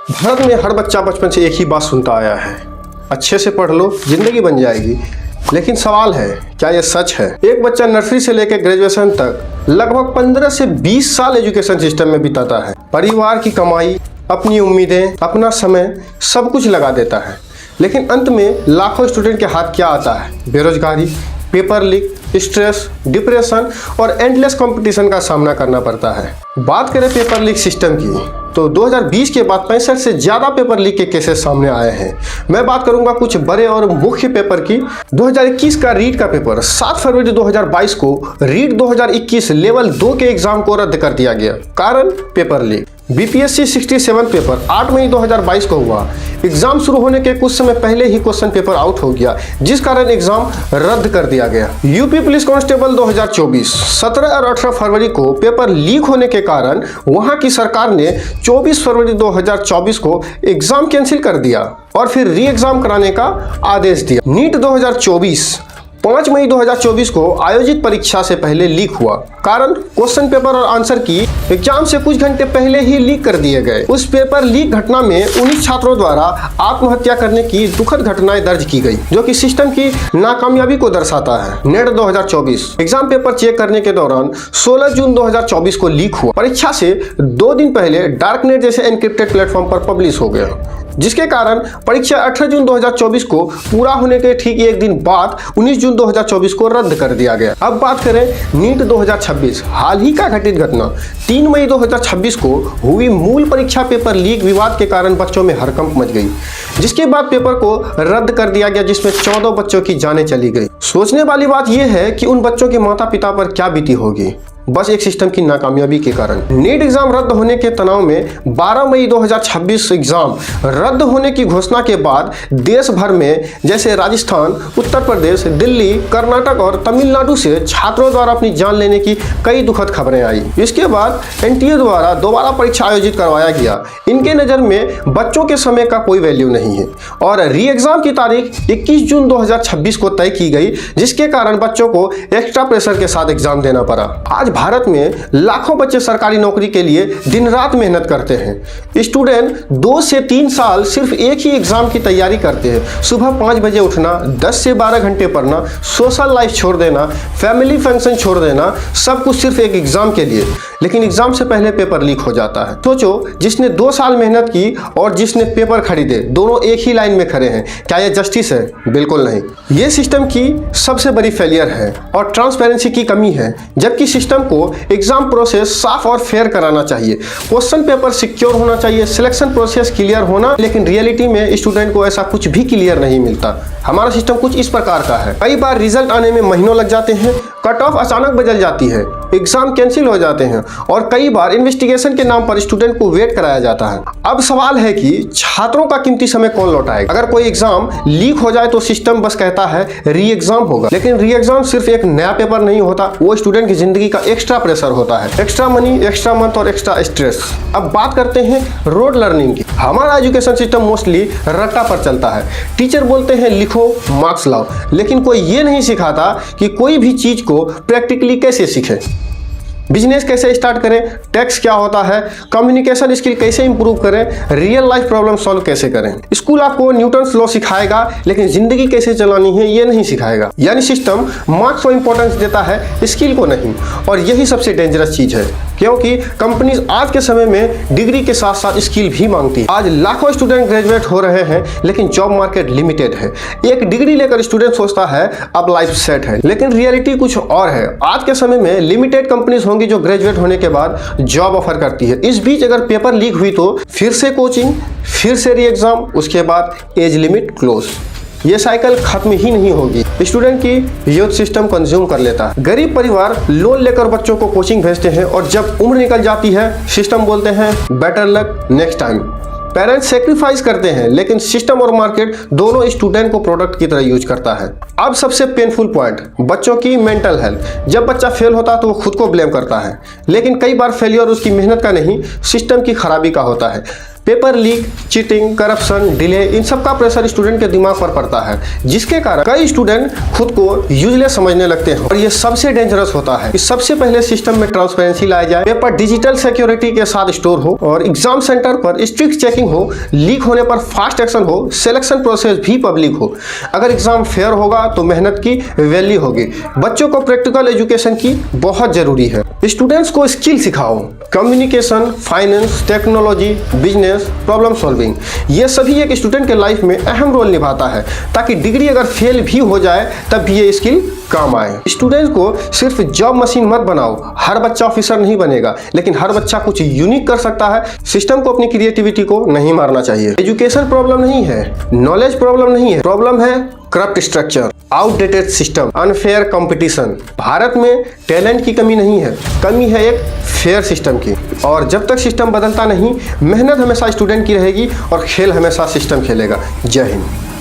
भारत में हर बच्चा बचपन से एक ही बात सुनता आया है, अच्छे से पढ़ लो जिंदगी बन जाएगी। लेकिन सवाल है, क्या यह सच है? एक बच्चा नर्सरी से लेकर ग्रेजुएशन तक लगभग 15 से 20 साल एजुकेशन सिस्टम में बिताता है। परिवार की कमाई, अपनी उम्मीदें, अपना समय सब कुछ लगा देता है, लेकिन अंत में लाखों स्टूडेंट के हाथ क्या आता है? बेरोजगारी, पेपर लीक, स्ट्रेस, डिप्रेशन और एंडलेस कंपटीशन का सामना करना पड़ता है। बात करें पेपर लीक सिस्टम की, तो 2020 के बाद 65 से ज़्यादा पेपर लीक के केसेस सामने आए हैं। मैं बात करूंगा कुछ बड़े और मुख्य पेपर की। 2021 का रीट का पेपर 7 फरवरी 2022 को रीट 2021 लेवल 2 के एग्जाम को रद्द कर दिया गया, कारण पेपर लीक। बीपीएससी 67 पेपर 8 मई 2022 को हुआ। एग्जाम शुरू होने के कुछ समय पहले ही क्वेश्चन पेपर आउट हो गया, जिस कारण एग्जाम रद्द कर दिया गया। यूपी पुलिस कांस्टेबल 2024 17 और 18 फरवरी को पेपर लीक होने के कारण वहां की सरकार ने 24 फरवरी 2024 को एग्जाम कैंसिल कर दिया और फिर री एग्जाम कराने का आदेश दिया। नीट 2024 5 मई 2024 को आयोजित परीक्षा से पहले लीक हुआ, कारण क्वेश्चन पेपर और आंसर की एग्जाम से कुछ घंटे पहले ही लीक कर दिए गए। उस पेपर लीक घटना में 19 छात्रों द्वारा आत्महत्या करने की दुखद घटनाएं दर्ज की गई, जो कि सिस्टम की नाकामयाबी को दर्शाता है। नेट 2024 एग्जाम पेपर चेक करने के दौरान 16 जून 2024 को लीक हुआ। परीक्षा से 2 दिन पहले डार्क नेट जैसे एनक्रिप्टेड प्लेटफॉर्म पर पब्लिश हो गया, जिसके कारण परीक्षा 18 जून 2024 को पूरा होने के ठीक एक दिन बाद 19 जून 2024 को रद्द कर दिया गया। अब बात करें नीट 2026 हाल ही का घटित घटना। 3 मई 2026 को हुई मूल परीक्षा पेपर लीक विवाद के कारण बच्चों में हड़कंप मच गई, जिसके बाद पेपर को रद्द कर दिया गया, जिसमें 14 बच्चों की जानें चली गई। सोचने वाली बात यह है कि उन बच्चों के माता पिता पर क्या बीती होगी, बस एक सिस्टम की नाकामयाबी के कारण। नीट एग्जाम रद्द होने के तनाव में 12 मई 2026 एग्जाम रद्द होने की घोषणा के बाद देश भर में जैसे राजस्थान, उत्तर प्रदेश, दिल्ली, कर्नाटक और तमिलनाडु से छात्रों द्वारा अपनी जान लेने की कई दुखद खबरें आई। इसके बाद एनटीए द्वारा दोबारा परीक्षा आयोजित करवाया गया। इनके नज़र में बच्चों के समय का कोई वैल्यू नहीं है और री एग्जाम की तारीख 21 जून 2026 को तय की गई, जिसके कारण बच्चों को एक्स्ट्रा प्रेशर के साथ एग्जाम देना पड़ा। आज भारत में लाखों बच्चे सरकारी नौकरी के लिए दिन रात मेहनत करते हैं। स्टूडेंट 2 से 3 साल सिर्फ एक ही एग्जाम की तैयारी करते हैं। सुबह 5 बजे उठना, 10 से 12 घंटे पढ़ना, सोशल लाइफ छोड़ देना, फैमिली फंक्शन छोड़ देना, सब कुछ सिर्फ एक एग्जाम के लिए। लेकिन एग्जाम से पहले पेपर लीक हो जाता है। सोचो, जिसने 2 साल मेहनत की और जिसने पेपर खरीदे, दोनों एक ही लाइन में खड़े हैं। क्या यह जस्टिस है? बिल्कुल नहीं। यह सिस्टम की सबसे बड़ी फेलियर है और ट्रांसपेरेंसी की कमी है। जबकि सिस्टम को एग्जाम प्रोसेस साफ और फेयर कराना चाहिए, क्वेश्चन पेपर सिक्योर होना चाहिए, सिलेक्शन प्रोसेस क्लियर होना, लेकिन रियलिटी में स्टूडेंट को ऐसा कुछ भी क्लियर नहीं मिलता। हमारा सिस्टम कुछ इस प्रकार का है। कई बार रिजल्ट आने में महीनों लग जाते हैं, कट ऑफ अचानक बदल जाती है, एग्जाम कैंसिल हो जाते हैं और कई बार इन्वेस्टिगेशन के नाम पर स्टूडेंट को वेट कराया जाता है। अब सवाल है कि छात्रों का कीमती समय कौन लौटाएगा? अगर कोई एग्जाम लीक हो जाए तो सिस्टम बस कहता है री एग्जाम होगा, लेकिन री एग्जाम सिर्फ एक नया पेपर नहीं होता, वो स्टूडेंट की जिंदगी का एक्स्ट्रा प्रेशर होता है, एक्स्ट्रा मनी, एक्स्ट्रा मंथ और एक्स्ट्रा स्ट्रेस। अब बात करते हैं रोड लर्निंग की। हमारा एजुकेशन सिस्टम मोस्टली रट्टा पर चलता है। टीचर बोलते हैं लिखो, मार्क्स लाओ, लेकिन कोई ये नहीं सिखाता कि कोई भी चीज को प्रैक्टिकली कैसे सीखें। बिजनेस कैसे स्टार्ट करें, टैक्स क्या होता है, कम्युनिकेशन स्किल कैसे इंप्रूव करें, रियल लाइफ प्रॉब्लम सॉल्व कैसे करें। स्कूल आपको न्यूटन्स लॉ सिखाएगा, लेकिन जिंदगी कैसे चलानी है ये नहीं सिखाएगा। यानी सिस्टम मार्क्स को इंपॉर्टेंस देता है, स्किल को नहीं। और यही सबसे डेंजरस चीज है, क्योंकि कंपनीज आज के समय में डिग्री के साथ साथ स्किल भी मांगती है। आज लाखों स्टूडेंट ग्रेजुएट हो रहे हैं, लेकिन जॉब मार्केट लिमिटेड है। एक डिग्री लेकर स्टूडेंट सोचता है अब लाइफ सेट है, लेकिन रियलिटी कुछ और है। आज के समय में लिमिटेड कंपनीज होंगी जो ग्रेजुएट होने के बाद जॉब ऑफर करती है। इस बीच अगर पेपर लीक हुई तो फिर से कोचिंग, फिर से री एग्जाम, उसके बाद एज लिमिट क्लोज। ये साइकिल खत्म ही नहीं होगी। स्टूडेंट की यूथ सिस्टम कंज्यूम कर लेता है। गरीब परिवार लोन लेकर बच्चों को कोचिंग भेजते हैं और जब उम्र निकल जाती है सिस्टम बोलते हैं better luck next time. Parents sacrifice करते हैं, लेकिन सिस्टम और मार्केट दोनों स्टूडेंट को प्रोडक्ट की तरह यूज करता है। अब सबसे पेनफुल पॉइंट, बच्चों की मेंटल हेल्थ। जब बच्चा फेल होता है तो वो खुद को ब्लेम करता है, लेकिन कई बार फेलियर उसकी मेहनत का नहीं, सिस्टम की खराबी का होता है। Paper leak, cheating, corruption, delay, इन सब का प्रेशर स्टूडेंट के दिमाग पर पड़ता है, जिसके कारण कई स्टूडेंट खुद को यूजलेस समझने लगते हैं और ये सबसे डेंजरस होता है। इस सबसे पहले सिस्टम में ट्रांसपेरेंसी लाया जाए, पेपर डिजिटल सिक्योरिटी के साथ स्टोर हो और एग्जाम सेंटर पर स्ट्रिक्ट चेकिंग हो, लीक होने पर फास्ट एक्शन हो, सिलेक्शन प्रोसेस भी पब्लिक हो। अगर एग्जाम फेयर होगा तो मेहनत की वैल्यू होगी। बच्चों को प्रैक्टिकल एजुकेशन की बहुत जरूरी है। स्टूडेंट्स को स्किल सिखाओ, communication, finance, technology, business, problem solving, ये सभी एक स्टूडेंट के लाइफ में अहम रोल निभाता है, ताकि डिग्री अगर फेल भी हो जाए तब भी ये स्किल काम आए। स्टूडेंट्स को सिर्फ जॉब मशीन मत बनाओ। हर बच्चा ऑफिसर नहीं बनेगा, लेकिन हर बच्चा कुछ यूनिक कर सकता है। सिस्टम को अपनी क्रिएटिविटी को नहीं मारना चाहिए। एजुकेशन प्रॉब्लम नहीं है, नॉलेज प्रॉब्लम नहीं है, प्रॉब्लम है corrupt structure, outdated system, unfair competition. Bharat में टैलेंट की कमी नहीं है, कमी है एक फेयर सिस्टम की। और जब तक सिस्टम बदलता नहीं, मेहनत हमेशा स्टूडेंट की रहेगी और खेल हमेशा सिस्टम खेलेगा। जय हिंद।